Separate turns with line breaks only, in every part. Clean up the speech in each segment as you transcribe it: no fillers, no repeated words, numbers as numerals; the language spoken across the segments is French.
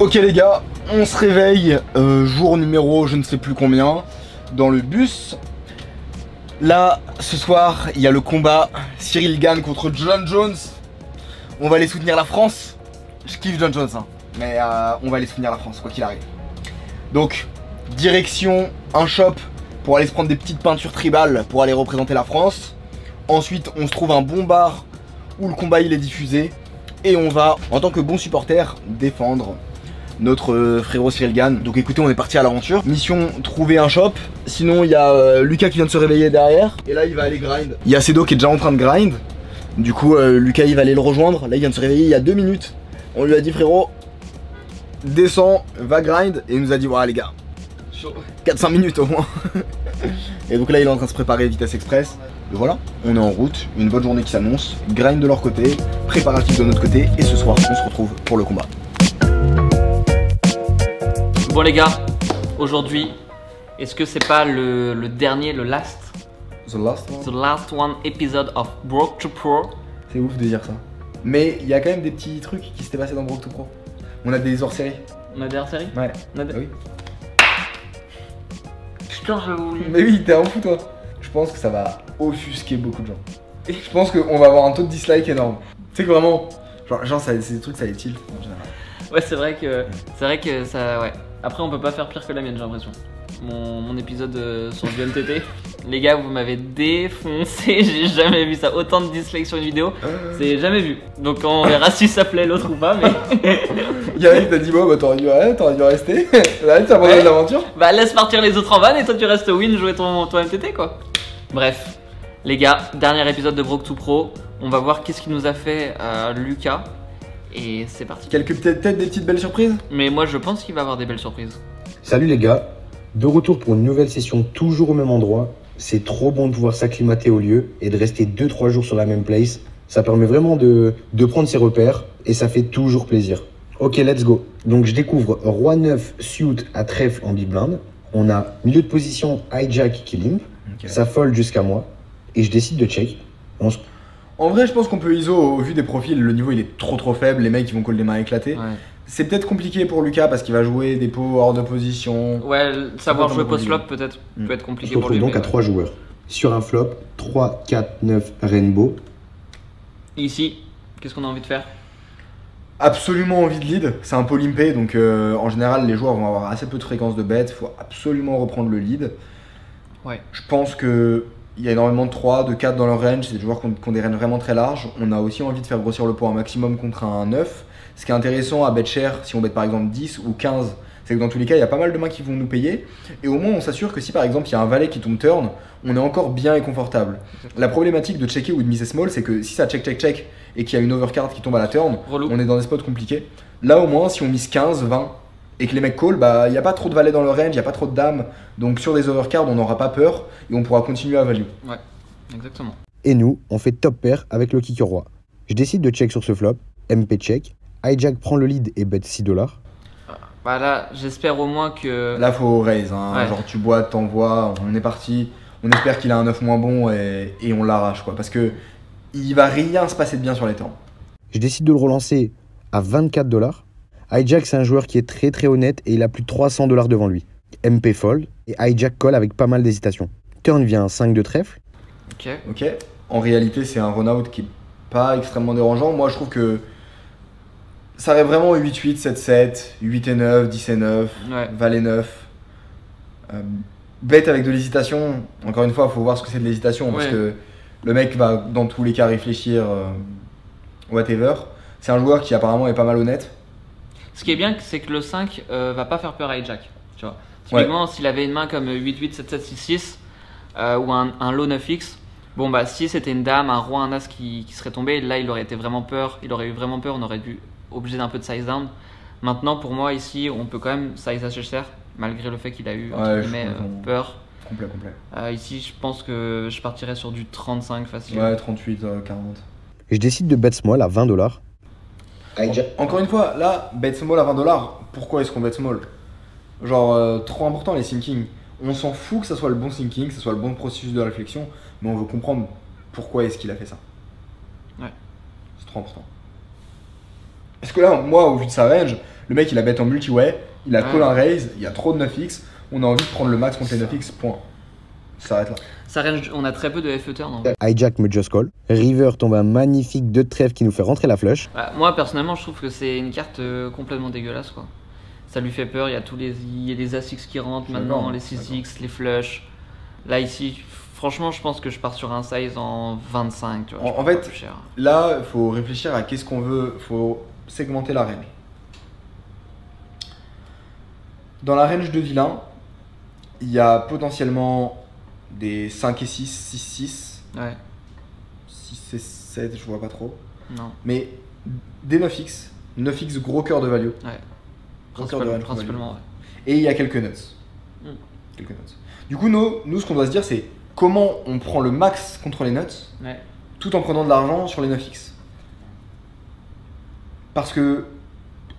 Ok les gars, on se réveille, jour numéro je ne sais plus combien, dans le bus. Là, ce soir, il y a le combat Cyril Gane contre John Jones. On va aller soutenir la France. Je kiffe John Jones, hein, mais on va aller soutenir la France, quoi qu'il arrive. Donc, direction un shop pour aller se prendre des petites peintures tribales pour aller représenter la France. Ensuite, on se trouve un bon bar où le combat il est diffusé. Et on va, en tant que bon supporter, défendre notre frérot Cyril Gane. Donc écoutez, on est parti à l'aventure. Mission, trouver un shop. Sinon il y a Lucas qui vient de se réveiller derrière. Et là il va aller grind. Il y a Cedo qui est déjà en train de grind. Du coup Lucas il va aller le rejoindre. Là il vient de se réveiller il y a 2 minutes. On lui a dit frérot, descends, va grind. Et il nous a dit voilà les gars, 4-5 minutes au moins. Et donc là il est en train de se préparer vitesse express. Et voilà, on est en route, une bonne journée qui s'annonce. Grind de leur côté, préparatif de notre côté. Et ce soir on se retrouve pour le combat.
Bon les gars, aujourd'hui, est-ce que c'est pas le dernier, le last
The last one.
one episode of Broke to Pro?
C'est ouf de dire ça. Mais il y a quand même des petits trucs qui s'étaient passés dans Broke to Pro. On a des hors-séries.
On a des hors-séries?
Ouais.
On a des...
Ah oui.
Putain, j'avais oublié.
Mais oui, t'es un fou toi. Je pense que ça va offusquer beaucoup de gens. Je pense qu'on va avoir un taux de dislike énorme. Tu sais que vraiment, genre c'est des trucs ça les tilt en général.
Ouais, c'est vrai que ça, ouais. Après, on peut pas faire pire que la mienne, j'ai l'impression. Mon épisode sur du LTT. Les gars, vous m'avez défoncé, j'ai jamais vu ça. Autant de dislikes sur une vidéo, c'est jamais vu. Donc on verra si ça plaît l'autre ou pas, mais...
Yannick t'a dit bon bah t'aurais dû rester. Là tu as abandonné l'aventure.
Bah laisse partir les autres en van et toi tu restes win jouer ton MTT quoi. Bref, les gars, dernier épisode de Broke to Pro. On va voir qu'est-ce qu'il nous a fait Lucas. Et c'est parti.
Peut-être des petites belles surprises.
Mais moi je pense qu'il va avoir des belles surprises.
Salut les gars, de retour pour une nouvelle session toujours au même endroit. C'est trop bon de pouvoir s'acclimater au lieu et de rester 2-3 jours sur la même place. Ça permet vraiment de prendre ses repères et ça fait toujours plaisir. Ok, let's go. Donc je découvre Roi 9 suit à trèfle en big blind. On a milieu de position hijack qui limp. Okay. Ça fold jusqu'à moi et je décide de check.
En vrai, je pense qu'on peut ISO au vu des profils. Le niveau il est trop faible. Les mecs ils vont call des mains éclatées. Ouais. C'est peut-être compliqué pour Lucas parce qu'il va jouer des pots hors de position.
Ouais, savoir jouer post-flop peut-être peut être compliqué pour lui.
On se retrouve donc à 3 joueurs. Sur un flop, 3, 4, 9, rainbow.
Et ici, qu'est-ce qu'on a envie de faire?
Absolument envie de lead. C'est un pot limpé donc en général les joueurs vont avoir assez peu de fréquence de bet. Il faut absolument reprendre le lead.
Ouais.
Je pense que il y a énormément de 3, de 4 dans leur range. C'est des joueurs qui ont des ranges vraiment très larges. On a aussi envie de faire grossir le pot un maximum contre un 9. Ce qui est intéressant à bet cher, si on bet par exemple 10 ou 15, c'est que dans tous les cas, il y a pas mal de mains qui vont nous payer. Et au moins, on s'assure que si par exemple, il y a un valet qui tombe turn, on est encore bien et confortable. La problématique de checker ou de miser small, c'est que si ça check et qu'il y a une overcard qui tombe à la turn, on est dans des spots compliqués. Là, au moins, si on mise 15, 20 et que les mecs call, bah, il n'y a pas trop de valets dans le range, il n'y a pas trop de dames. Donc sur des overcards, on n'aura pas peur et on pourra continuer à value.
Ouais, exactement.
Et nous, on fait top pair avec le kicker roi. Je décide de check sur ce flop, MP check. Hijack prend le lead et bet 6 $.
Bah là, j'espère au moins que...
Là, faut raise, hein. Ouais. Genre tu bois, t'envoies, on est parti. On espère qu'il a un 9 moins bon et on l'arrache quoi. Parce que il va rien se passer de bien sur les temps.
Je décide de le relancer à 24 $. Hijack, c'est un joueur qui est très honnête et il a plus de 300 $ devant lui. MP fold et Hijack call avec pas mal d'hésitation. Turn vient 5 de trèfle.
Ok. En réalité, c'est un run-out qui est pas extrêmement dérangeant. Moi, je trouve que ça arrive vraiment 8-8, 7-7, 8 et 9, 10 et 9, ouais. Valet 9. Bet avec de l'hésitation, encore une fois, il faut voir ce que c'est de l'hésitation, parce que le mec va dans tous les cas réfléchir, whatever. C'est un joueur qui apparemment est pas mal honnête.
Ce qui est bien, c'est que le 5 va pas faire peur à hijack. Tu vois. Typiquement, s'il avait une main comme 8-8, 7-7, 6-6 ou un low 9x, bon bah si c'était une dame, un roi, un as qui serait tombé, là il aurait été vraiment peur, il aurait eu vraiment peur, on aurait dû obligé d'un peu de size down. Maintenant pour moi ici on peut quand même size HSR malgré le fait qu'il a eu peur.
Complet.
Ici je pense que je partirais sur du 35 facile.
Ouais 38, 40.
Et je décide de bet small à 20 $.
Encore une fois là, bet small à 20 $, pourquoi est-ce qu'on bet small? Genre trop important les sinking. On s'en fout que ça soit le bon thinking, que ça soit le bon processus de réflexion, mais on veut comprendre pourquoi est-ce qu'il a fait ça.
Ouais.
C'est trop important. Parce que là, moi, au vu de sa range, Le mec il a bet en multi-way, il a
Ouais.
call un raise, il y a trop de 9x, on a envie de prendre le max contre les 9x, point. Ça s'arrête là.
Ça range, on a très peu de FE turn. En vrai.
Hijack me just call. River tombe un magnifique 2 de trèfle qui nous fait rentrer la flush.
Bah, moi personnellement, je trouve que c'est une carte complètement dégueulasse quoi. Ça lui fait peur. Il y a il y a les As-X qui rentrent
Je suis
maintenant,
d'accord,
les 6X, les flush. Là ici, franchement, je pense que je pars sur un size en 25. Tu vois, je
En
prends pas
fait,
plus cher.
là, il faut réfléchir à qu'est-ce qu'on veut, faut segmenter la range. Dans la range de vilain, il y a potentiellement des 5 et 6, 6, 6,
Ouais.
6 et 7, je vois pas trop.
Non.
Mais des 9x, 9x gros cœur de value.
Ouais.
Gros cœur de range
Principalement, ouais.
Et il y a quelques nuts.
Mm.
Quelques nuts. Du coup, nous, ce qu'on doit se dire, c'est comment on prend le max contre les nuts
Ouais.
tout en prenant de l'argent sur les 9x. Parce que,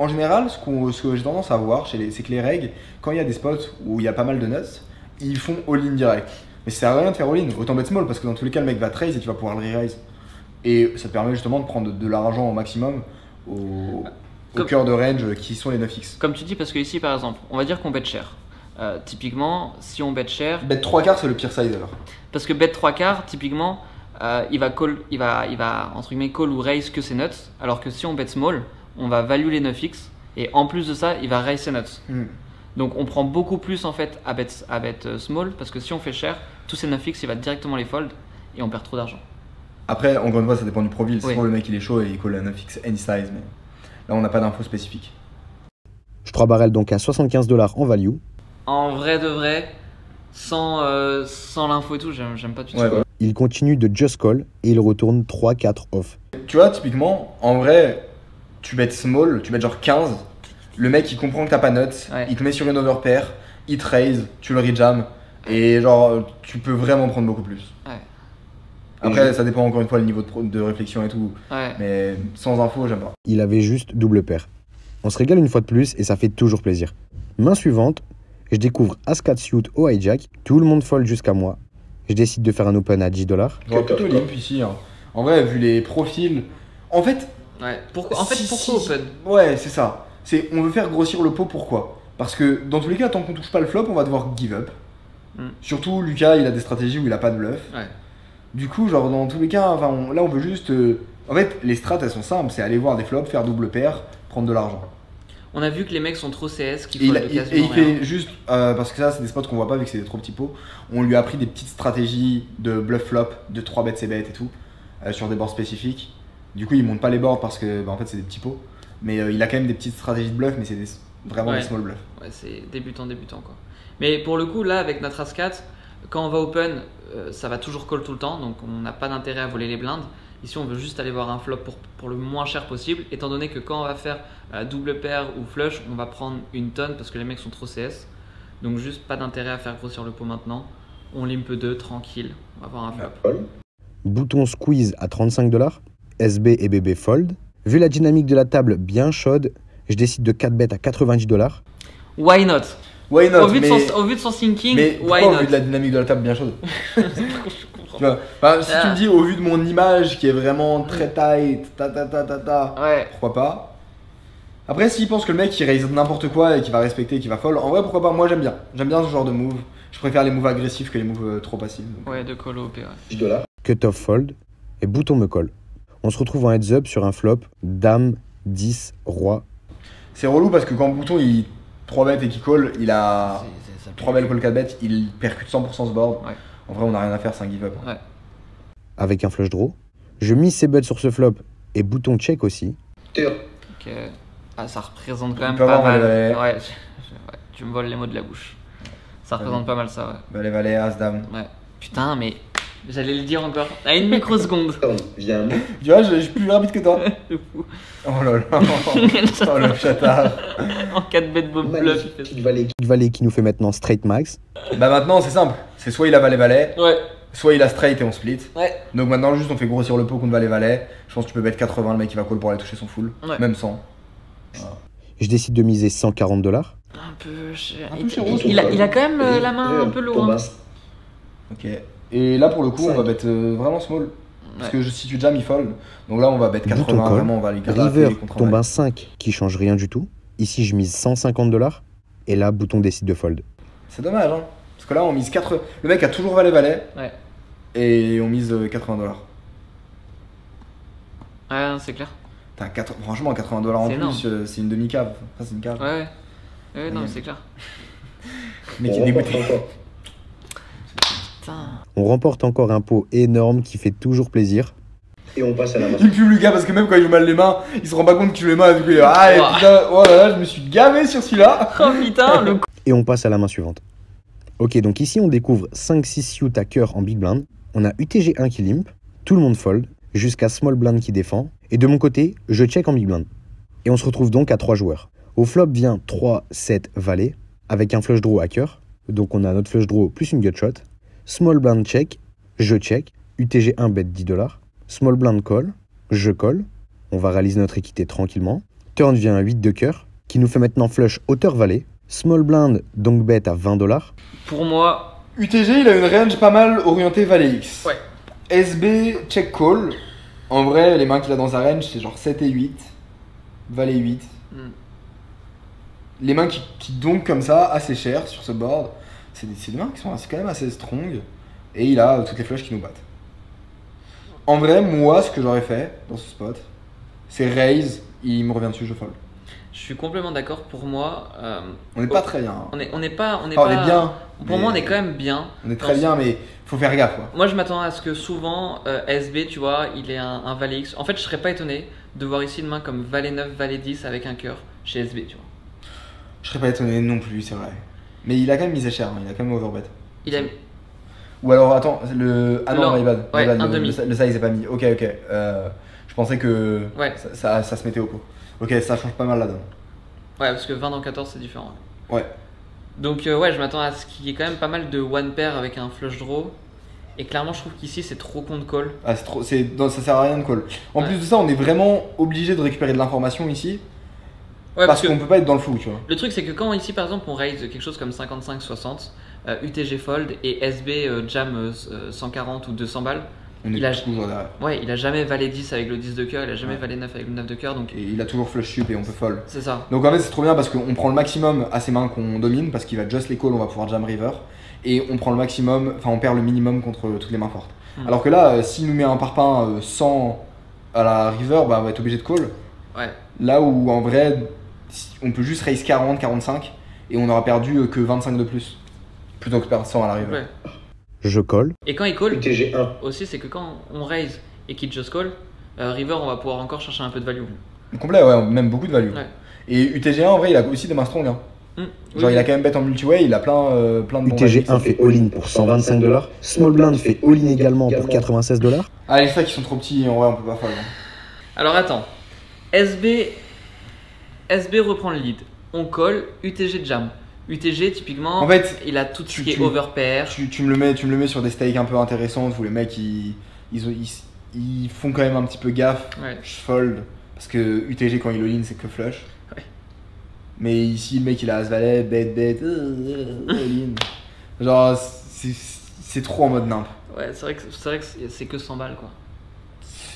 en général, ce que j'ai tendance à voir, c'est que les règles, quand il y a des spots où il y a pas mal de nuts, ils font all-in direct. Mais ça sert à rien de faire all-in, autant bet small, parce que dans tous les cas, le mec va trace et tu vas pouvoir le re-raise. Et ça te permet justement de prendre de l'argent au maximum au
Comme-
cœur de range qui sont les 9x.
Comme tu dis, parce que ici, par exemple, on va dire qu'on bet cher. Typiquement, si on bet cher,
Bet 3 quarts, c'est le pire size alors.
parce que bet 3 quarts, typiquement, il va entre guillemets call ou raise que ses nuts, alors que si on bet small, on va value les 9x et en plus de ça, il va raise ses nuts. Donc on prend beaucoup plus en fait à bet small parce que si on fait cher, tous ces 9x, il va directement les fold et on perd trop d'argent.
Après, encore une fois, ça dépend du profil.
Oui.
Souvent, le mec il est chaud et il colle un 9x any size, mais là on n'a pas d'infos spécifiques.
Je 3 barrels donc à 75$ en value.
En vrai de vrai, sans l'info et tout, j'aime pas du tout.
Ouais, bah.
Il continue de just call et il retourne 3-4 off.
Tu vois, typiquement, en vrai, tu bets small, tu bets genre 15, le mec il comprend que t'as pas nuts,
Ouais.
il te met sur une overpair, il te raise, tu le rejam, et genre tu peux vraiment prendre beaucoup plus.
Ouais.
Après, ça dépend encore une fois le niveau de réflexion et tout,
Ouais.
mais sans info, j'aime pas.
Il avait juste double paire. On se régale une fois de plus et ça fait toujours plaisir. Main suivante, je découvre As-4 suit au hijack, tout le monde fold jusqu'à moi. Je décide de faire un open à $10.
J'aurais plutôt limp ici. Hein. En vrai, vu les profils. En fait,
Ouais. Pourquoi open?
Ouais, c'est ça. On veut faire grossir le pot, pourquoi? Parce que dans tous les cas, tant qu'on touche pas le flop, on va devoir give up. Surtout, Lucas, il a des stratégies où il a pas de bluff.
Ouais.
Du coup, genre, dans tous les cas, enfin, là, on veut juste. En fait, les strats, elles sont simples. C'est aller voir des flops, faire double paire, prendre de l'argent.
On a vu que les mecs sont trop CS, qui
Et
fold
il
quasiment
il
rien.
fait juste. Parce que ça, c'est des spots qu'on voit pas vu que c'est des trop petits pots. On lui a appris des petites stratégies de bluff flop, de 3 bêtes, c'est bêtes et tout, sur des boards spécifiques. Du coup, il monte pas les boards parce que, en fait, c'est des petits pots. Mais il a quand même des petites stratégies de bluff, mais c'est vraiment
Ouais.
des small bluffs.
Ouais, c'est débutant quoi. Mais pour le coup, là, avec notre As-4, quand on va open, ça va toujours call tout le temps, donc on n'a pas d'intérêt à voler les blindes. Ici, on veut juste aller voir un flop pour le moins cher possible, étant donné que quand on va faire double paire ou flush, on va prendre une tonne parce que les mecs sont trop CS. Donc juste pas d'intérêt à faire grossir le pot maintenant. On limp 2, tranquille, on va voir un flop.
Bouton squeeze à $35. SB et BB fold. Vu la dynamique de la table bien chaude, je décide de 4 bet à $90.
Why not?
Why not?
Au vu de son thinking,
mais
why
pourquoi, au
not?
vu de la dynamique de la table bien chaude?
Je comprends.
Tu vois, enfin, si tu
Ah.
me dis au vu de mon image qui est vraiment très tight,
Ouais.
pourquoi pas? Après, s'il pense que le mec il raise n'importe quoi et qu'il va respecter, qu'il va fold, en vrai, pourquoi pas? Moi j'aime bien. J'aime bien ce genre de move. Je préfère les moves agressifs que les moves trop passifs. donc.
Ouais, de call OP, ouais.
$10. Cut off fold et bouton me colle. On se retrouve en heads up sur un flop Dame, 10, Roi.
C'est relou parce que quand Bouton il 3 bet et qu'il call, il a
Ça pue.
3 bet call 4 bet, il percute 100% ce board.
Ouais.
En vrai, on a rien à faire, c'est un give up.
Ouais.
Avec un flush draw. Je mise ses bets sur ce flop et bouton check aussi.
Ok. Ah, ça représente quand
On
même
peut
pas
avoir
mal.
valet.
Ouais, tu me voles les mots de la bouche. Ça représente pas mal ça, ouais.
Valet, valet, as, dame.
Ouais. Putain, mais j'allais le dire encore. À une microseconde.
Viens.
Tu vois, je suis plus rapide que toi.
De fou.
Oh là là. Oh le chatard.
En 4 bêtes bluff, il fait ça.
Valet qui nous fait maintenant straight max.
Bah maintenant, c'est simple. C'est soit il a valet, valet,
Ouais.
soit il a straight et on split.
Ouais.
Donc maintenant, juste on fait grossir le pot contre valet, valet. Je pense que tu peux mettre 80, le mec il va call pour aller toucher son full.
Ouais.
Même 100.
Je décide de miser $140.
Un peu cher.
Un peu cher,
Il a quand même la main un peu lourde. Hein.
Ok. Et là pour le coup, on va bet vraiment small. Parce que si tu jam, il fold. Donc là, on va bet 80.
Bouton call.
Vraiment, on va les
River
gratter contre un
tombe
valet.
un 5 qui change rien du tout. Ici, je mise 150 $. Et là, bouton décide de fold.
C'est dommage, hein. Parce que là, on mise 4. Le mec a toujours valet-valet.
Ouais.
Et on mise 80 $.
Ouais, non, c'est clair.
Franchement, 80 $ en
C'est
plus,
énorme.
c'est une demi-cave. Enfin, c'est une cave.
Ouais. Ouais, non,
Ouais.
c'est clair.
Le mec est dégoûté.
Putain.
On remporte encore un pot énorme qui fait toujours plaisir. Et on passe à la main.
Il me pue, Lucas, parce que même quand il joue mal les mains, il se rend pas compte qu'il joue les mains. Du coup, il est ah, et
Ouah.
putain, oh là là, je me suis gavé sur celui-là.
Oh putain, le
Et on passe à la main suivante. Ok, donc ici on découvre 5-6 suits à cœur en big blind. On a UTG1 qui limp, tout le monde fold, jusqu'à small blind qui défend. Et de mon côté, je check en big blind. Et on se retrouve donc à 3 joueurs. Au flop vient 3, 7, valet, avec un flush draw à cœur. Donc on a notre flush draw plus une gut shot. Small blind check, je check. UTG1 bet 10 $. Small blind call, je call. On va réaliser notre équité tranquillement. Turn vient à 8 de cœur, qui nous fait maintenant flush hauteur valet. Small blind donc bet à 20 $.
Pour moi,
UTG, il a une range pas mal orientée valet X.
ouais.
SB, check call. En vrai, les mains qu'il a dans sa range, c'est genre 7 et 8. Valet 8.
Hmm.
Les mains qui donc comme ça, assez cher sur ce board, c'est des mains qui sont quand même assez strong. Et il a toutes les flushs qui nous battent. En vrai, moi, ce que j'aurais fait dans ce spot, c'est raise, il me revient dessus, je fold.
Je suis complètement d'accord. Pour moi,
On n'est pas très bien.
on est pas, on est
Enfin,
pas.
on est bien.
Pour moi, on
mais-
est quand même bien.
On est très bien, mais faut faire gaffe, quoi.
Moi, je m'attends à ce que souvent SB, tu vois, il ait un valet X. En fait, je serais pas étonné de voir ici une main comme valet 9, valet 10 avec un cœur chez SB, tu vois.
Je serais pas étonné non plus, c'est vrai. Mais il a quand même misé cher, hein, il a quand même overbet.
Il a.
Ou alors, attends, ah non,
Non.
my bad.
Ouais,
My bad,
un
le
demi.
size est pas mis. Ok. Je pensais que
Ouais.
ça se mettait au pot. Ok, ça change pas mal la donne.
Ouais, parce que 20 dans 14, c'est différent.
Ouais.
Donc, ouais, je m'attends à ce qu'il y ait quand même pas mal de one pair avec un flush draw. Et clairement, je trouve qu'ici, c'est trop contre call.
Ah, non, ça sert à rien de call. En
Ouais.
plus de ça, on est vraiment obligé de récupérer de l'information ici.
Ouais,
parce
que
qu'on peut pas être dans le flou, tu vois.
le truc, c'est que quand ici, par exemple, on raise quelque chose comme 55-60, UTG fold et SB jam 140 ou 200 balles,
On est
Il a-
toujours derrière.
ouais, il a jamais valet 10 avec le 10 de cœur, il a jamais valet 9 avec le 9 de cœur, donc
Et il a toujours flush sup et on peut fold.
c'est ça.
Donc en fait c'est trop bien parce qu'on prend le maximum à ces mains qu'on domine parce qu'il va just les call, on va pouvoir jam river et on prend le maximum, enfin on perd le minimum contre toutes les mains fortes.
Mm.
Alors que là s'il nous met un parpaing 100 à la river, bah on va être obligé de call.
Ouais,
Là où en vrai on peut juste raise 40, 45 et on aura perdu que 25 de plus plutôt que perdre 100 à la river.
ouais.
Je colle.
Et quand il call,
UTG1.
aussi, c'est que quand on raise et qu'il just call, river, on va pouvoir encore chercher un peu de value.
Complet, ouais, même beaucoup de value.
Ouais.
Et UTG1 en vrai il a aussi des mains strong. Hein.
Mm.
Genre
Oui,
il a quand même bet en multiway, il a plein de bons
UTG1
values.
fait all-in pour 125 $. Small blind fait all-in également pour 96 $.
Ah les stacks qui sont trop petits, en vrai on peut pas fold. Hein.
Alors attends, SB reprend le lead. On colle, UTG jam. UTG typiquement,
En fait,
il a tout ce
tu-
qui est
tu-
overpair.
Tu me le mets sur des stakes un peu intéressantes où les mecs ils font quand même un petit peu gaffe.
Ouais.
Je fold parce que UTG quand il all-in c'est que flush.
Ouais.
Mais ici le mec il a as valet, bet, all-in. Genre c'est trop en mode nimp.
Ouais, c'est vrai que c'est que 100 balles quoi.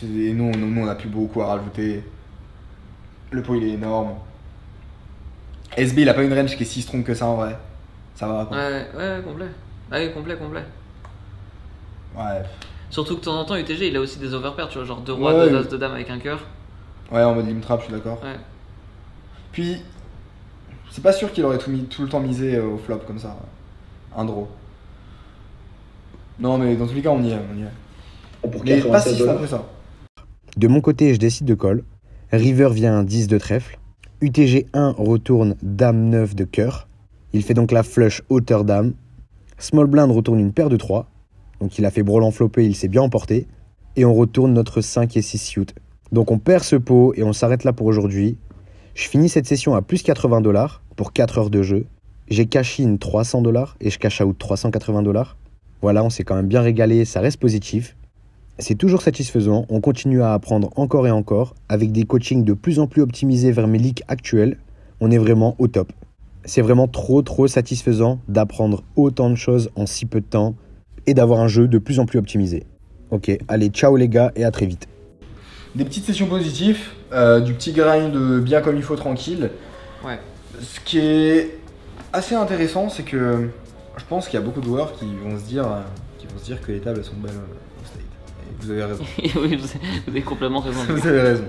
Et nous on a plus beaucoup à rajouter. Le pot il est énorme. SB il a pas une range qui est si strong que ça en vrai. Ça va quoi.
Ouais, complet. Ouais, complet.
Ouais.
Surtout que de temps en temps, UTG il a aussi des overpairs, tu vois, genre 2 rois,
Ouais,
2
ouais.
as de dame avec un cœur.
Ouais, en mode limp trap, je suis d'accord.
Ouais.
Puis, c'est pas sûr qu'il aurait tout le temps misé au flop comme ça. Un draw. Non, mais dans tous les cas, on y est.
Pour
Mais pas
96
si
$.
après ça.
De mon côté, je décide de call. River vient un 10 de trèfle. UTG1 retourne dame 9 de cœur. Il fait donc la flush hauteur dame. Small blind retourne une paire de 3. Donc il a fait brelan flopé, il s'est bien emporté. Et on retourne notre 5 et 6 suit. Donc on perd ce pot et on s'arrête là pour aujourd'hui. Je finis cette session à plus 80 $ pour 4 heures de jeu. J'ai cash in 300 $ et je cash out 380 $. Voilà, on s'est quand même bien régalé, ça reste positif. C'est toujours satisfaisant, on continue à apprendre encore et encore, avec des coachings de plus en plus optimisés vers mes leaks actuels, on est vraiment au top. C'est vraiment trop satisfaisant d'apprendre autant de choses en si peu de temps et d'avoir un jeu de plus en plus optimisé. Ok, allez, ciao les gars et à très vite.
Des petites sessions positives, du petit grind bien comme il faut, tranquille.
Ouais.
Ce qui est assez intéressant, c'est que je pense qu'il y a beaucoup de joueurs qui vont se dire que les tables elles sont belles au State. Et vous avez raison.
Oui, vous avez complètement raison.
Vous avez raison.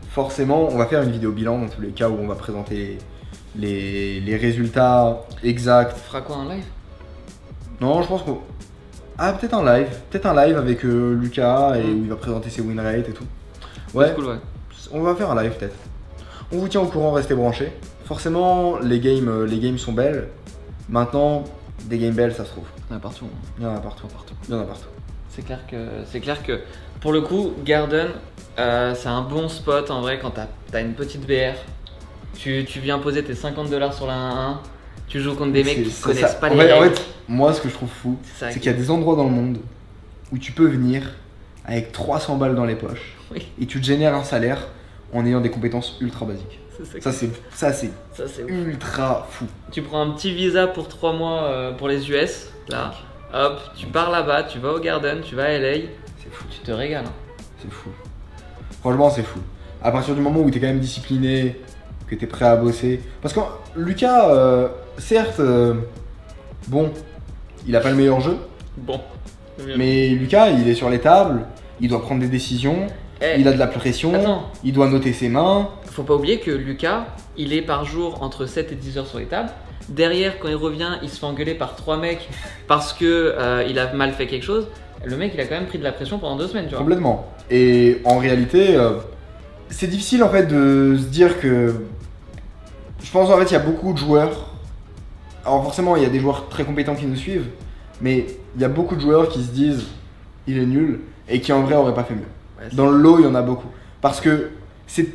Forcément, on va faire une vidéo bilan dans tous les cas où on va présenter les résultats exacts.
Tu feras quoi, un live?
Non, je pense qu'on... Ah, peut-être un live. Peut-être un live avec Lucas et où il va présenter ses win rates et tout. Ouais.
Cool, ouais.
On va faire un live peut-être. On vous tient au courant, restez branchés. Forcément, les games sont belles. Maintenant, des games belles, ça se trouve.
Il y en a partout.
Il y en a partout. Il y en a partout.
C'est clair que pour le coup, Garden, c'est un bon spot en vrai quand t'as une petite BR. Tu viens poser tes 50$ sur la 1-1. Tu joues contre des mecs qui connaissent pas les règles.
En fait, moi, ce que je trouve fou, c'est qu'il y a des endroits dans le monde où tu peux venir avec 300 balles dans les poches et tu te génères un salaire en ayant des compétences ultra basiques. Ça, c'est ultra fou.
Tu prends un petit visa pour 3 mois pour les US, là. Hop, tu pars là-bas, tu vas au Garden, tu vas à LA.
C'est fou.
Tu te régales.
C'est fou. Franchement, c'est fou. À partir du moment où t'es quand même discipliné, que t'es prêt à bosser. Parce que Lucas, certes, bon, il a pas le meilleur jeu.
Bon.
Mais Lucas, il est sur les tables, il doit prendre des décisions, il a de la pression, il doit noter ses mains.
Faut pas oublier que Lucas, il est par jour entre 7 et 10 heures sur les tables. Derrière, quand il revient, il se fait engueuler par 3 mecs parce que il a mal fait quelque chose. Le mec, il a quand même pris de la pression pendant 2 semaines, tu vois.
Complètement. Et en réalité, c'est difficile en fait de se dire que... Je pense en fait il y a beaucoup de joueurs. Alors forcément, il y a des joueurs très compétents qui nous suivent, mais il y a beaucoup de joueurs qui se disent il est nul et qui en vrai auraient pas fait mieux. Ouais, dans le lot, il y en a beaucoup. Parce que c'est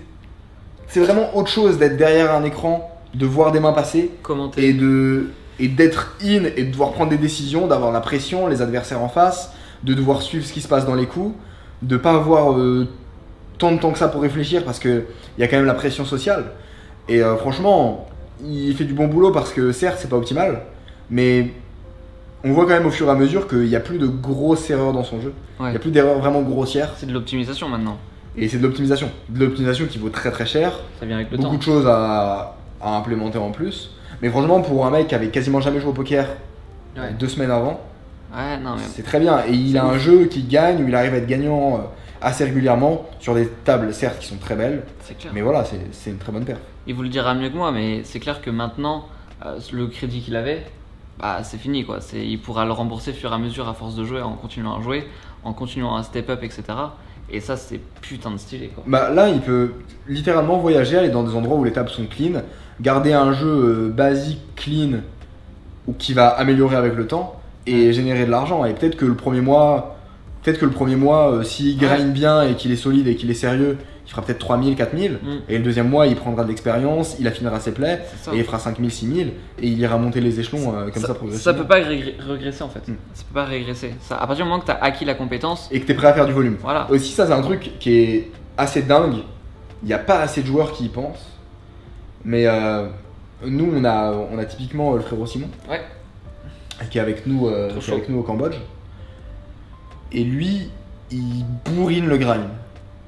vraiment autre chose d'être derrière un écran, de voir des mains passer,
commenter
et d'être in et de devoir prendre des décisions, d'avoir la pression, les adversaires en face, de devoir suivre ce qui se passe dans les coups, de pas avoir tant de temps que ça pour réfléchir parce qu'il y a quand même la pression sociale. Et franchement, il fait du bon boulot parce que certes, c'est pas optimal, mais on voit quand même au fur et à mesure qu'il n'y a plus de grosses erreurs dans son jeu. Il n'y a plus d'erreurs vraiment grossières.
C'est de l'optimisation maintenant.
Et c'est de l'optimisation. De l'optimisation qui vaut très très cher.
Ça vient avec le temps.
Beaucoup de choses à implémenter en plus. Mais franchement, pour un mec qui avait quasiment jamais joué au poker 2 semaines avant, c'est très bien. Et il a un jeu qui gagne, où il arrive à être gagnant assez régulièrement sur des tables certes qui sont très belles.
C'est clair.
Mais voilà, c'est une très bonne perf.
Il vous le dira mieux que moi, mais c'est clair que maintenant, le crédit qu'il avait, bah, c'est fini quoi. Il pourra le rembourser au fur et à mesure à force de jouer, en continuant à jouer, en continuant à step up, etc. Et ça, c'est putain de stylé quoi.
Bah là, il peut littéralement voyager, aller dans des endroits où les tables sont clean, garder un jeu basique, clean, ou qui va améliorer avec le temps et générer de l'argent. Et peut-être que le premier mois, s'il grind bien et qu'il est solide et qu'il est sérieux, il fera peut-être 3000, 4000. Et le deuxième mois, il prendra de l'expérience, il affinera ses plays et il fera 5000, 6000 et il ira monter les échelons comme ça progressivement.
Ça peut pas régresser en fait. Ça peut pas régresser. Ça, à partir du moment que tu as acquis la compétence
et que tu es prêt à faire du volume.
Voilà.
Aussi, ça, c'est un truc qui est assez dingue. Il n'y a pas assez de joueurs qui y pensent. Mais nous, on a typiquement le frérot Simon qui est avec nous, au Cambodge. Et lui, il bourrine le grind.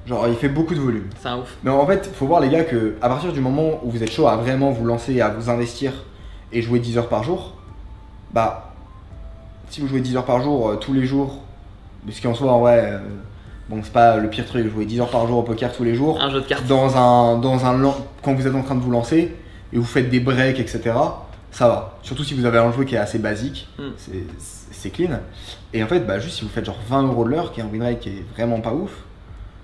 Genre, il fait beaucoup de volume.
C'est un ouf.
Mais en fait, faut voir les gars que à partir du moment où vous êtes chaud à vraiment vous lancer, à vous investir et jouer 10 heures par jour, bah, si vous jouez 10 heures par jour tous les jours, ce qui en soit en vrai, bon, c'est pas le pire truc, jouer 10 heures par jour au poker tous les jours.
Un jeu de cartes.
Quand vous êtes en train de vous lancer et vous faites des breaks, etc., ça va. Surtout si vous avez un jeu qui est assez basique, c'est clean. Et en fait, bah, juste si vous faites genre 20 € de l'heure, qui est un win rate qui est vraiment pas ouf,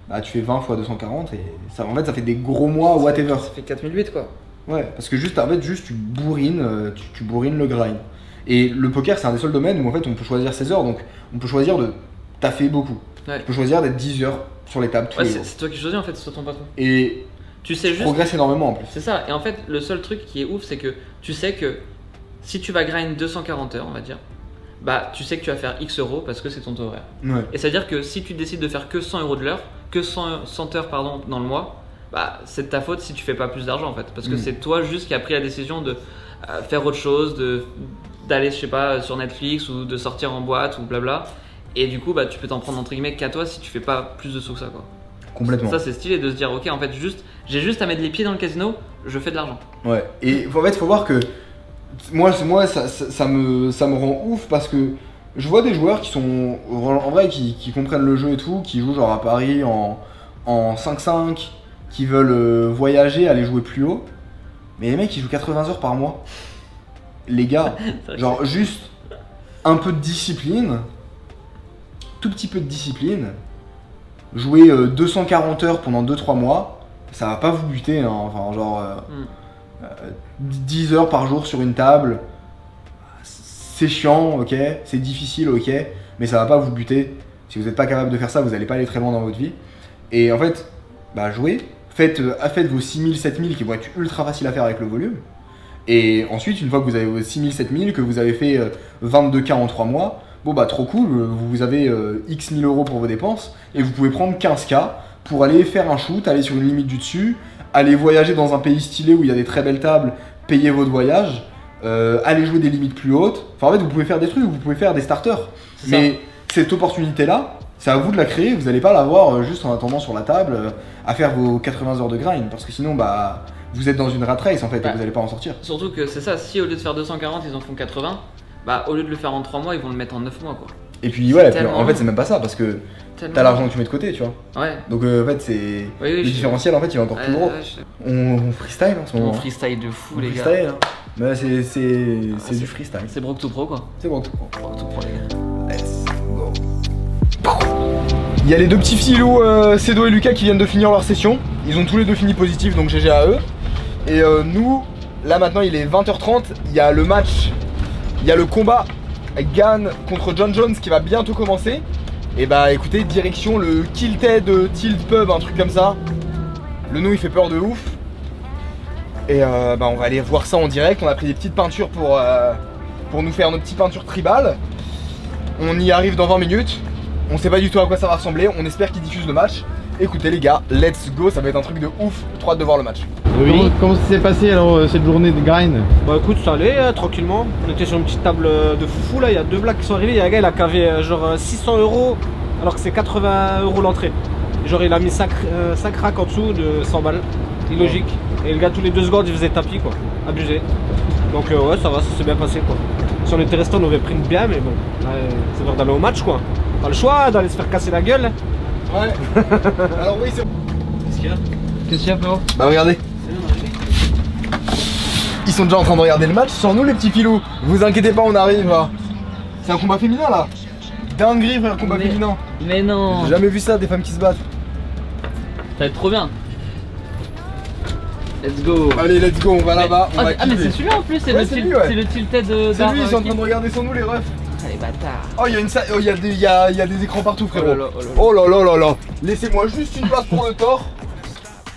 bah, tu fais 20 x 240 et ça, en fait, ça fait des gros mois whatever.
Ça fait 4008 quoi.
Ouais, parce que juste tu bourrines, tu bourrines le grind. Et le poker, c'est un des seuls domaines où en fait on peut choisir ses heures, donc on peut choisir de taffer beaucoup. Tu peux choisir d'être 10 heures sur les tables tous les jours.
C'est toi qui choisis en fait, c'est ton patron.
Et
tu sais juste.
Progresses énormément en plus.
C'est ça, et en fait, le seul truc qui est ouf, c'est que tu sais que si tu vas grind 240 heures, on va dire, bah tu sais que tu vas faire X euros parce que c'est ton taux horaire.
Ouais.
Et c'est à dire que si tu décides de faire que 100 € de l'heure, que 100 heures pardon, dans le mois, bah c'est de ta faute si tu fais pas plus d'argent en fait. Parce que c'est toi juste qui a pris la décision de faire autre chose, d'aller je sais pas sur Netflix ou de sortir en boîte ou blabla. Et du coup bah tu peux t'en prendre entre guillemets qu'à toi si tu fais pas plus de sous que ça quoi.
Complètement.
Ça, c'est stylé de se dire, ok, en fait, j'ai juste à mettre les pieds dans le casino, je fais de l'argent.
Ouais, et en fait, faut voir que moi ça me rend ouf parce que je vois des joueurs qui sont en vrai qui comprennent le jeu et tout, qui jouent genre à Paris en 5-5, qui veulent voyager, aller jouer plus haut. Mais les mecs ils jouent 80 heures par mois. Les gars, genre juste un peu de discipline, tout petit peu de discipline, jouer 240 heures pendant 2-3 mois, ça va pas vous buter, hein. Enfin genre 10 heures par jour sur une table, c'est chiant, ok, c'est difficile, ok, mais ça va pas vous buter. Si vous n'êtes pas capable de faire ça, vous n'allez pas aller très loin dans votre vie. Et en fait, bah jouez, faites vos 6000, 7000 qui vont être ultra faciles à faire avec le volume. Et ensuite, une fois que vous avez vos 6000, 7000, que vous avez fait 22K en 3 mois, bon bah trop cool, vous avez X 1000 euros pour vos dépenses et vous pouvez prendre 15K pour aller faire un shoot, aller sur une limite du dessus, aller voyager dans un pays stylé où il y a des très belles tables, payer votre voyage, aller jouer des limites plus hautes. Enfin en fait vous pouvez faire des trucs, vous pouvez faire des starters. Mais cette opportunité là, c'est à vous de la créer, vous n'allez pas l'avoir juste en attendant sur la table à faire vos 80 heures de grind parce que sinon bah vous êtes dans une rat race en fait et vous n'allez pas en sortir.
Surtout que c'est ça, si au lieu de faire 240 ils en font 80, bah au lieu de le faire en 3 mois ils vont le mettre en 9 mois quoi.
Et puis ouais, puis, en fait c'est même pas ça parce que t'as l'argent que tu mets de côté, tu vois.
Ouais.
Donc en fait c'est le différentiel en fait il est encore plus gros. On freestyle en ce moment.
On freestyle de fou les gars.
Freestyle. Mais c'est du freestyle.
C'est Brock to Pro quoi.
C'est Brock to Pro.
Brock to Pro les gars.
Let's go. Il y a les deux petits filous Cedo et Lucas qui viennent de finir leur session. Ils ont tous les deux fini positif donc GG à eux. Et nous, là maintenant il est 20h30, il y a le match, il y a le combat Gann contre John Jones qui va bientôt commencer. Et bah écoutez, direction le Kilted Tilt Pub, un truc comme ça. Le nom il fait peur de ouf. Et bah on va aller voir ça en direct, on a pris des petites peintures pour nous faire nos petites peintures tribales. On y arrive dans 20 minutes, on sait pas du tout à quoi ça va ressembler, on espère qu'ils diffusent le match. Écoutez les gars, let's go, ça va être un truc de ouf, trop hâte de voir le match.
Oui. Comment ça s'est passé alors cette journée de grind?
Bah écoute, ça allait tranquillement. On était sur une petite table de foufou là, il y a deux blagues qui sont arrivés. Il y a un gars il a cavé genre 600 € alors que c'est 80 € l'entrée. Genre il a mis 5 racks en dessous de 100 balles. Illogique. Et le gars tous les 2 secondes il faisait tapis quoi. Abusé. Donc ouais ça va, ça s'est bien passé quoi. Si on était resté on aurait pris une bien mais bon. C'est l'heure d'aller au match quoi. Pas le choix d'aller se faire casser la gueule.
Ouais. Alors oui c'est...
Qu'est-ce qu'il y a? Qu'est-ce qu'il y a frérot?
Bah regardez. Ils sont déjà en train de regarder le match sur nous les petits filous. Vous inquiétez pas, on arrive. C'est un combat féminin là. Dinguerie frère, combat féminin.
Mais non.
J'ai jamais vu ça, des femmes qui se battent.
Ça va être trop bien. Let's go.
Allez let's go, on va là-bas.
Ah mais c'est celui-là en plus, c'est le tilted de...
C'est lui, ils sont en train de regarder sur nous les refs.
Ah les bâtards.
Oh il y a des écrans partout frérot. Oh là là là là. Laissez-moi juste une passe pour le tort.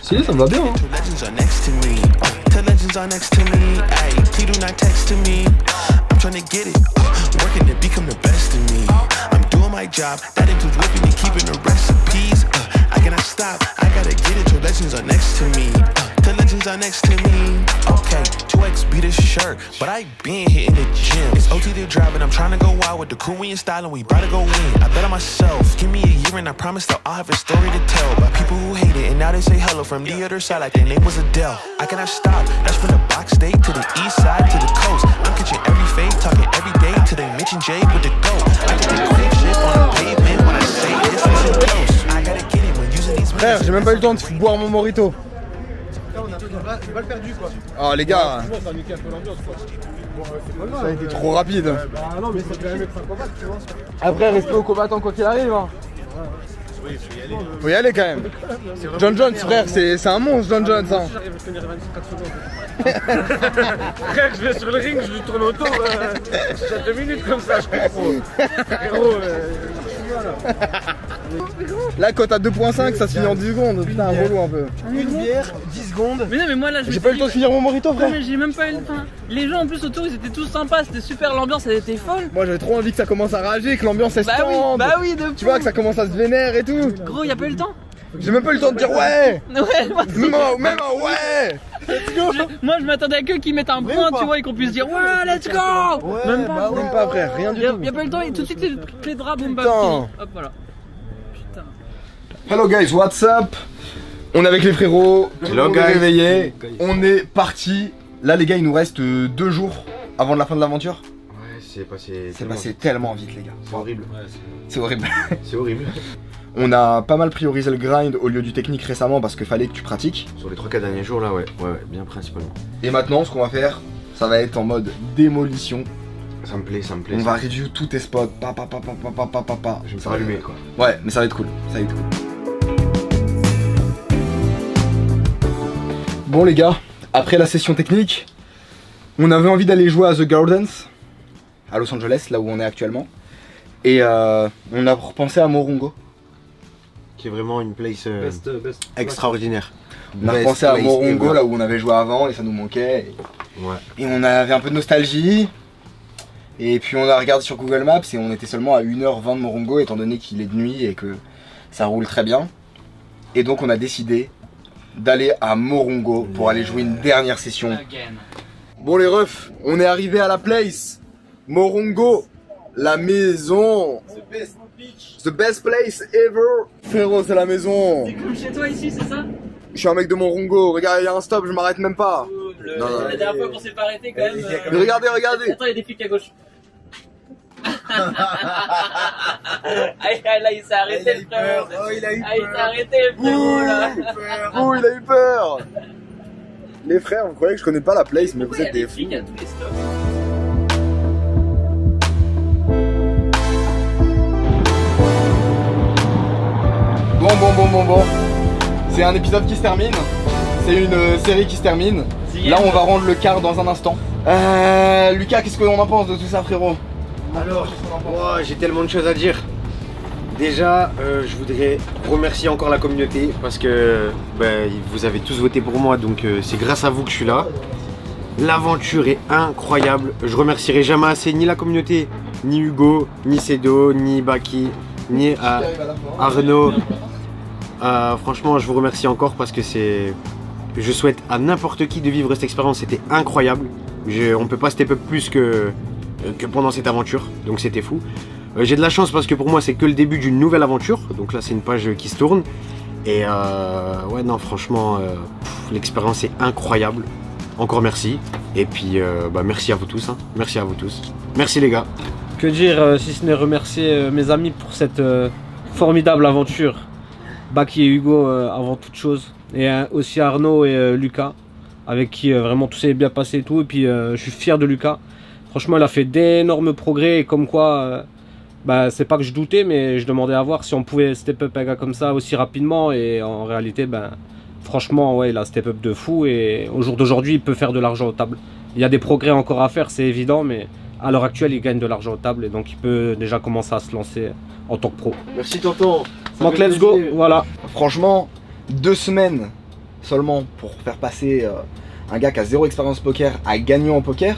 Si ça me va bien hein.
Legends are next to me, ayy, please do not text to me. I'm trying to get it, working to become the best of me. I'm doing my job, that includes whipping and keeping the recipes. I cannot stop, I gotta get it, your legends are next to me. The legends are next to me. Okay, 2X beat a shirt, but I been hitting the gym. It's OT driving, I'm trying to go out with the Korean style and we about to go in. I bet on myself, give me a year and I promise that I'll have a story to tell. By people who hate it and now they say hello from the other side like their name was Adele. I cannot stop, that's from the box state to the east side to the coast. I'm catching every fade, talking every day till they mention Jay with the GOAT. I get the quick shift on the pavement when I say this, listen close. I gotta get it when using these.
Frère, j'ai même pas eu le temps de boire mon morito.
On a perdu quoi.
Oh les gars,
Ça a niqué un peu l'ambiance quoi.
ça a été trop rapide.
Bah non mais ça fait un mec 5 combats tu vois.
Après respect aux combattants quoi qu'il arrive hein. Faut y aller quand même. John Jones frère, c'est un monstre John Jones hein.
J'arrive à tenir 24 secondes. Frère, je vais sur le ring, je lui tourne autour. J'ai 2 minutes comme ça, je comprends. Frérot,
Là quand t'as 2.5 ça se finit en 10 secondes. Putain relou un peu.
une bière, 10 secondes.
Mais non mais moi là
J'ai pas eu le temps de finir mon morito
Non
frère.
mais j'ai même pas eu le temps. Les gens en plus autour ils étaient tous sympas, c'était super, l'ambiance elle était folle.
Moi j'avais trop envie que ça commence à rager, que l'ambiance elle se tende.
Bah oui de fou.
Tu vois que ça commence à se vénère et tout.
Gros y a pas eu le temps.
J'ai même pas eu le temps de dire ouais.
Ouais moi aussi.
Même un ouais.
Moi je m'attendais à que qu'ils mettent un point tu vois et qu'on puisse dire ouais let's go.
Même pas frère, rien du tout.
Y a pas eu le temps et tout de suite c'est le clé de bras boum bam
Putain.
fini. Hop voilà. Putain.
Hello guys, what's up? On est avec les frérots,
Hello
on
guys.
est réveillés, on est parti. Là les gars, il nous reste 2 jours avant la fin de l'aventure.
Ouais, c'est passé.
C'est passé tellement vite les gars.
C'est horrible.
C'est horrible.
C'est horrible.
On a pas mal priorisé le grind au lieu du technique récemment parce qu'il fallait que tu pratiques.
Sur les 3-4 derniers jours là, ouais, bien principalement.
Et maintenant, ce qu'on va faire, ça va être en mode démolition.
Ça me plaît.
On va review tous tes spots, pa.
Je vais me faire allumer quoi.
Ouais, mais ça va être cool, ça va être cool. Bon les gars, après la session technique, on avait envie d'aller jouer à The Gardens, à Los Angeles, là où on est actuellement. Et on a repensé à Morongo.
Qui est vraiment une place extraordinaire.
On a repensé à Morongo, là où on avait joué avant et ça nous manquait.
Ouais.
Et on avait un peu de nostalgie. Et puis on a regardé sur Google Maps et on était seulement à 1h20 de Morongo étant donné qu'il est de nuit et que ça roule très bien. Et donc on a décidé d'aller à Morongo pour aller jouer une dernière session. Bon les refs, on est arrivé à la place. Morongo, la maison. The best place ever. Frérot, c'est la maison.
C'est comme chez toi ici, c'est ça?
Je suis un mec de Morongo, regarde, il y a un stop, je m'arrête même pas. Non,
La dernière fois qu'on s'est pas arrêté quand même.
Mais regardez, regardez.
Attends, il y a des flics à gauche. Aïe, là il s'est arrêté le frérot.
Oh, il a eu
Ah, il s'est arrêté le frérot là.
Oh, il a eu peur. Les frères, vous croyez que je connais pas la place, mais vous
Il y a
êtes des
des
fous.
flics à tous les stops.
Bon. C'est un épisode qui se termine. C'est une série qui se termine. Là, on va rendre le quart dans un instant. Lucas, qu'est-ce qu'on en pense de tout ça, frérot?
Alors, j'ai tellement de choses à dire. Déjà, je voudrais remercier encore la communauté parce que vous avez tous voté pour moi, donc c'est grâce à vous que je suis là. L'aventure est incroyable. Je remercierai jamais assez ni la communauté, ni Hugo, ni Cedo, ni Baki, ni Arnaud. Franchement, je vous remercie encore parce que je souhaite à n'importe qui de vivre cette expérience. C'était incroyable. On peut pas step up plus que pendant cette aventure, donc c'était fou. J'ai de la chance parce que pour moi c'est que le début d'une nouvelle aventure, donc là c'est une page qui se tourne. Et ouais non franchement l'expérience est incroyable. Encore merci. Et puis merci à vous tous, hein. Merci à vous tous. Merci les gars.
Que dire si ce n'est remercier mes amis pour cette formidable aventure. Baki et Hugo avant toute chose. Et aussi Arnaud et Lucas, avec qui vraiment tout s'est bien passé et tout. Et puis je suis fier de Lucas. Franchement il a fait d'énormes progrès et comme quoi c'est pas que je doutais mais je demandais à voir si on pouvait step up un gars comme ça aussi rapidement. Et en réalité franchement ouais il a step up de fou et au jour d'aujourd'hui il peut faire de l'argent aux tables. Il y a des progrès encore à faire c'est évident mais à l'heure actuelle il gagne de l'argent aux tables et donc il peut déjà commencer à se lancer en tant que pro.
Merci tonton.
Donc let's go, voilà.
Franchement, 2 semaines seulement pour faire passer un gars qui a 0 expérience poker à gagnant en poker.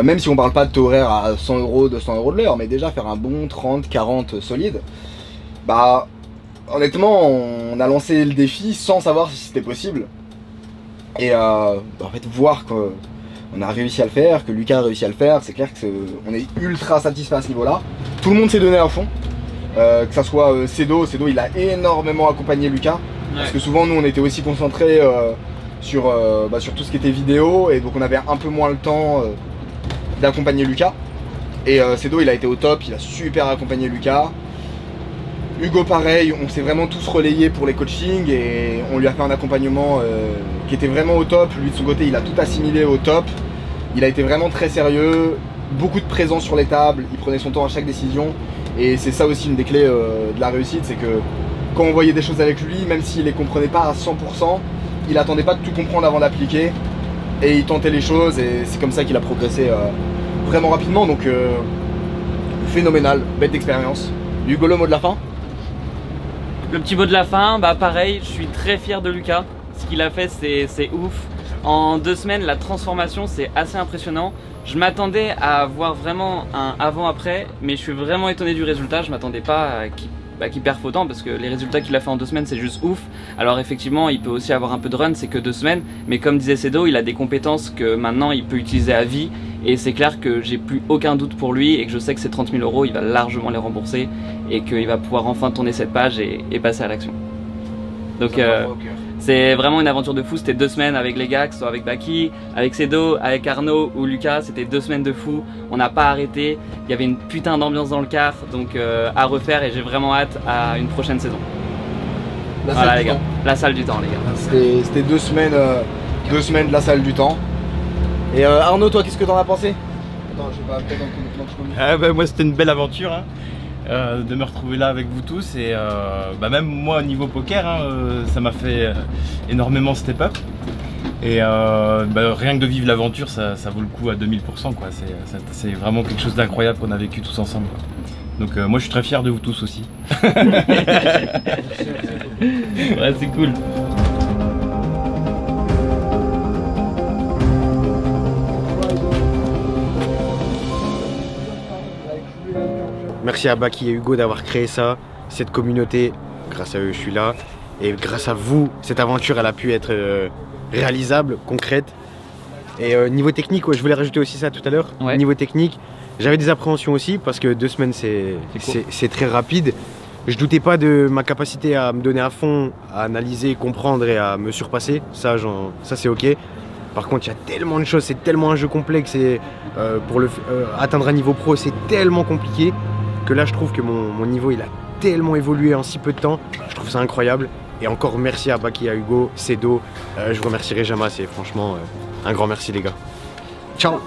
Même si on parle pas de taux horaire à 100 €, 200 € de l'heure, mais déjà faire un bon 30, 40 solide. Honnêtement, on a lancé le défi sans savoir si c'était possible. Et en fait, voir qu'on a réussi à le faire, que Lucas a réussi à le faire, c'est clair qu'on est ultra satisfait à ce niveau-là. Tout le monde s'est donné à fond. Que ça soit Cedo, il a énormément accompagné Lucas. Parce que souvent, nous, on était aussi concentrés sur tout ce qui était vidéo. Et donc, on avait un peu moins le temps d'accompagner Lucas. Et Cedo il a été au top, il a super accompagné Lucas. Hugo pareil, on s'est vraiment tous relayés pour les coachings et on lui a fait un accompagnement qui était vraiment au top. Lui de son côté il a tout assimilé au top. Il a été vraiment très sérieux, beaucoup de présence sur les tables, il prenait son temps à chaque décision. Et c'est ça aussi une des clés de la réussite, c'est que quand on voyait des choses avec lui, même s'il les comprenait pas à 100%, il attendait pas de tout comprendre avant d'appliquer. Et il tentait les choses et c'est comme ça qu'il a progressé vraiment rapidement, donc phénoménal, bête d'expérience. Hugo, le mot de la fin?
Le petit mot de la fin, pareil, je suis très fier de Lucas. Ce qu'il a fait, c'est ouf. En 2 semaines, la transformation, c'est assez impressionnant. Je m'attendais à voir vraiment un avant-après, mais je suis vraiment étonné du résultat. Je m'attendais pas qu'il perf autant parce que les résultats qu'il a fait en 2 semaines, c'est juste ouf. Alors effectivement, il peut aussi avoir un peu de run, c'est que 2 semaines. Mais comme disait Cedo, il a des compétences que maintenant il peut utiliser à vie. Et c'est clair que j'ai plus aucun doute pour lui et que je sais que ces 30 000 €, il va largement les rembourser et qu'il va pouvoir enfin tourner cette page et passer à l'action.
Donc c'est vraiment une aventure de fou. C'était 2 semaines avec les gars, que ce soit avec Baki, avec Cedo, avec Arnaud ou Lucas. C'était 2 semaines de fou. On n'a pas arrêté. Il y avait une putain d'ambiance dans le car, donc à refaire, et j'ai vraiment hâte à une prochaine saison. Voilà les gars, la salle du temps les gars.
C'était 2 semaines, 2 semaines de la salle du temps. Et Arnaud, toi, qu'est-ce que t'en as pensé? Attends, je sais pas, peut-être dans ton
Moi c'était une belle aventure hein, de me retrouver là avec vous tous et même moi au niveau poker ça m'a fait énormément step up et rien que de vivre l'aventure ça vaut le coup à 2000% quoi. C'est vraiment quelque chose d'incroyable qu'on a vécu tous ensemble quoi. Donc moi je suis très fier de vous tous aussi. Ouais, c'est cool.
Merci à Baki et Hugo d'avoir créé ça, cette communauté. Grâce à eux, je suis là. Et grâce à vous, cette aventure, elle a pu être réalisable, concrète. Et niveau technique, ouais, je voulais rajouter aussi ça tout à l'heure.
Ouais.
Niveau technique, j'avais des appréhensions aussi parce que 2 semaines, c'est très rapide. Je doutais pas de ma capacité à me donner à fond, à analyser, comprendre et à me surpasser. Ça c'est ok. Par contre, il y a tellement de choses, c'est tellement un jeu complexe et pour atteindre un niveau pro, c'est tellement compliqué que là, je trouve que mon niveau, il a tellement évolué en si peu de temps. Je trouve ça incroyable. Et encore merci à Baki, à Hugo, Cedo. Je vous remercierai jamais assez. Franchement, un grand merci les gars. Ciao.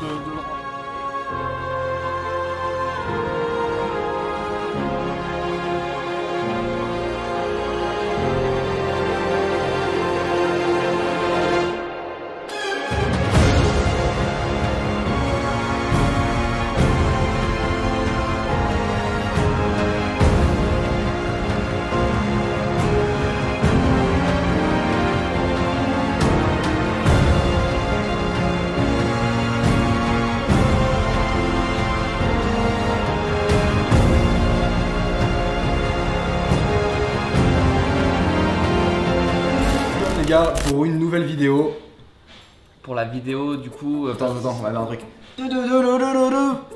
les gars pour une nouvelle vidéo.
Pour la vidéo, du coup.
Attends, on va faire un truc.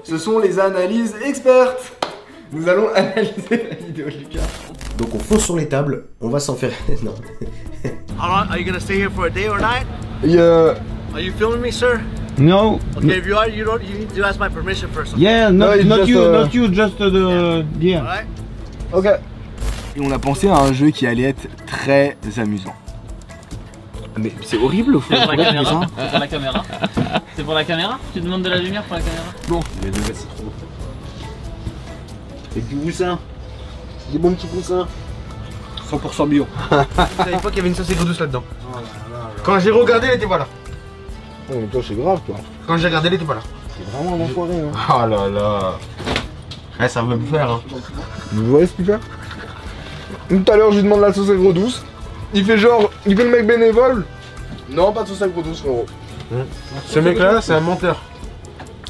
Ce sont les analyses expertes. Nous allons analyser la vidéo de Lucas.
Donc on fonce sur les tables, on va s'en faire. Non.
How long are you gonna stay here for a day or night?
Yeah.
Are you filming me, sir?
No.
Okay, if you are, you need to ask my permission first. Okay?
Yeah,
No, it's
not
just,
you, just the yeah.
Alright.
Ok. Et on a pensé à un jeu qui allait être très amusant. Mais c'est horrible au fond.
C'est pour la caméra. C'est pour la caméra. C'est pour la caméra. Tu demandes de la lumière pour la caméra.
Bon.
Les deux, c'est trop. Avec du boussin. Des bons petits poussins.
100% bio.
Je savais pas qu'il y avait une sauce aigre douce là-dedans. Quand j'ai regardé, elle était pas là.
Oh, mais toi, c'est grave, toi.
Quand j'ai regardé, elle était pas là.
C'est vraiment un enfoiré, hein.
Oh là là. Ouais, ça veut me faire, hein.
Vous voyez ce qu'il fait? Tout à l'heure, je lui demande la sauce aigre douce. Il fait genre, il fait le mec bénévole. Non, pas de sauce aigre douce, frérot.
Ce mec-là, c'est un menteur.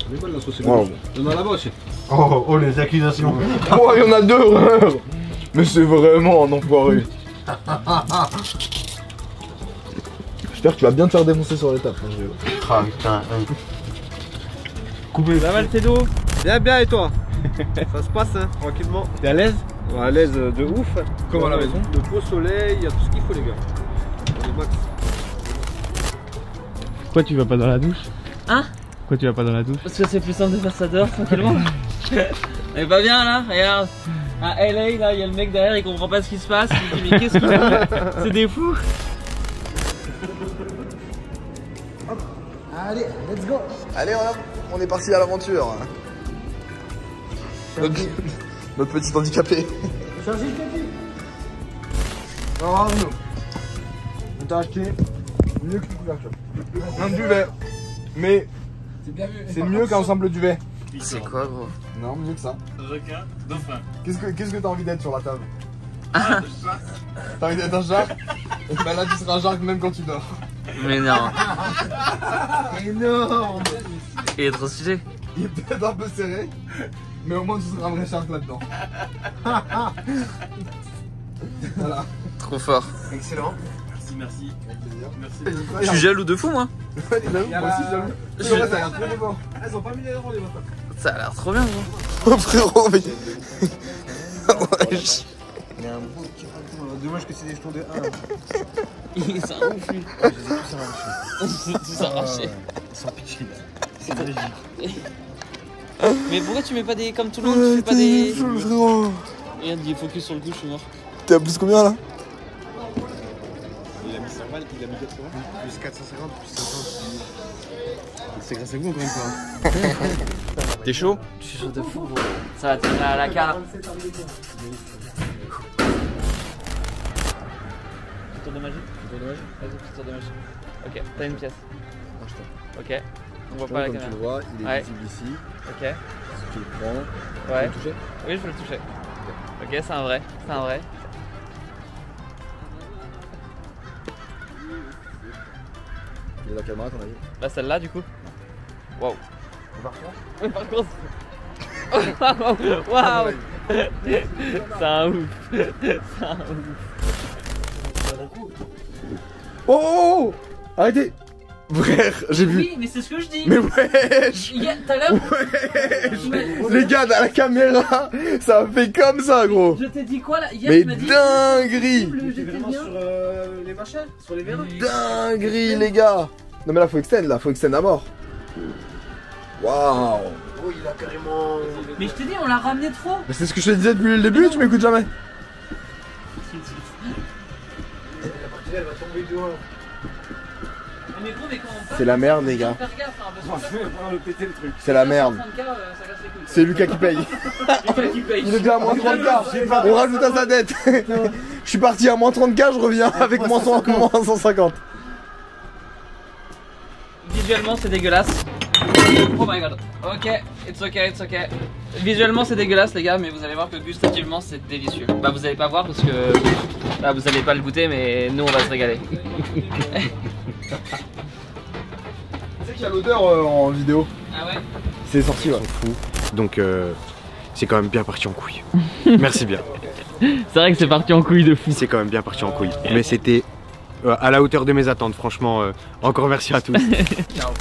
Mais bonne la sauce
Wow.
il y en a là-bas aussi.
Oh, les accusations.
Oh, il y en a deux, frère. Mais c'est vraiment un enfoiré. J'espère que tu vas bien te faire défoncer sur l'étape.
Ah putain.
Coupé. Ça va le Tedo? Bien, bien, et toi? Ça se passe, hein, tranquillement.
T'es à l'aise?
On est à l'aise de ouf.
Comme à la maison.
De beau soleil, il y a tout ce qu'il faut, les gars. On est max.
Pourquoi tu vas pas dans la douche?
Hein?
Pourquoi tu vas pas dans la douche?
Parce que c'est plus simple de faire ça dehors tranquillement. On est pas bien là, regarde. À LA là, il y a le mec derrière, il comprend pas ce qui se passe. Il dit mais qu'est-ce qu'il fait? C'est des fous.
Allez, let's go. Allez, on est parti à l'aventure. Notre petit handicapé.
Chargez le café.
Alors Arnaud, on t'a acheté mieux qu'une couverture. Un duvet. Mais c'est mieux qu'un simple duvet.
C'est quoi gros?
Non, mieux que ça. Qu'est-ce que t'as envie d'être sur la table? T'as envie d'être un shark? Bah là tu seras un shark même quand tu dors.
Mais non.
Énorme.
Il est trop stylé.
Il est peut-être un peu serré, mais au moins tu seras un vrai shark là-dedans. Voilà.
Trop fort.
Excellent.
Merci.
Je suis jaloux de fou moi.
Ouais, t'es jaloux, moi aussi jaloux.
Je-
Ouais, ça a l'air trop beau.
Elles ont pas mis les euros, les bâtards.
Ça a l'air trop bien gros.
Oh frérot, mais... Wesh.
Il y a un beau qui raconte. Dommage que c'est des jetons de 1.
Il s'est un ouf lui.
Je les ai tous arrachés.
Tous arrachés.
Sans pitch. C'est magique.
Mais pourquoi tu mets pas des comme tout le monde, tu fais pas des. Regarde, il est focus sur le coup, je suis mort.
T'es à plus combien là?
Il a mis 100 balles, il a mis 80. Plus 450, plus 500. C'est grâce à vous encore une fois. T'es chaud?
Je suis chaud de fou, gros. Ça va tenir à la carte. Tour de magie? Vas-y, petit tour de magie. Ok, t'as une pièce. Ok. On voit pas la caméra.
Tu le vois, il est visible ici.
Ok.
Si tu le prends,
Ouais.
tu peux le toucher?
Oui, je peux le toucher. Ok, c'est un vrai. C'est un vrai.
Il est la caméra, ton avis?
Bah, celle-là, du coup. Waouh. Oui, par contre. Waouh. C'est un ouf. C'est un ouf.
Oh! Arrêtez! Frère, j'ai vu.
Oui, mais c'est ce que je dis.
Mais wesh!
Tout à l'heure.
Wesh! Les gars, dans la caméra, ça a fait comme ça, gros!
Je t'ai dit quoi là? Hier,
Mais
tu m'as dit.
dinguerie!
J'étais vraiment sur les machins, sur les verres.
Dinguerie, les gars! Non, mais là, faut extend à mort. Waouh!
Oh, il a carrément.
Mais je t'ai dit, on l'a ramené trop.
Mais c'est ce que je te disais depuis le début, tu m'écoutes jamais?
La partie là, elle va tomber du haut.
Mais gros, mais quand on passe,
C'est la merde, les gars.
faire gaffe, hein, parce que
Je vais vraiment le péter le truc.
C'est la merde.
30K, ça casse les couilles.
C'est Lucas qui paye.
Lucas qui paye.
Il est déjà à moins 30K. On rajoute à sa dette. Je suis parti à moins 30K, je reviens avec moins 150.
Visuellement, c'est dégueulasse. Oh my god. Ok, it's ok. Visuellement, c'est dégueulasse, les gars, mais vous allez voir que gustativement, c'est délicieux. Bah, vous allez pas voir parce que là, vous allez pas le goûter, mais nous, on va se régaler.
Tu sais qu'il y a l'odeur en vidéo.
Ah ouais?
C'est sorti, ouais.
Fou. Donc, c'est quand même bien parti en couille. Merci bien.
C'est vrai que c'est parti en couille de fou.
C'est quand même bien parti en couille. Mais c'était à la hauteur de mes attentes, franchement. Encore merci à tous.
Ciao.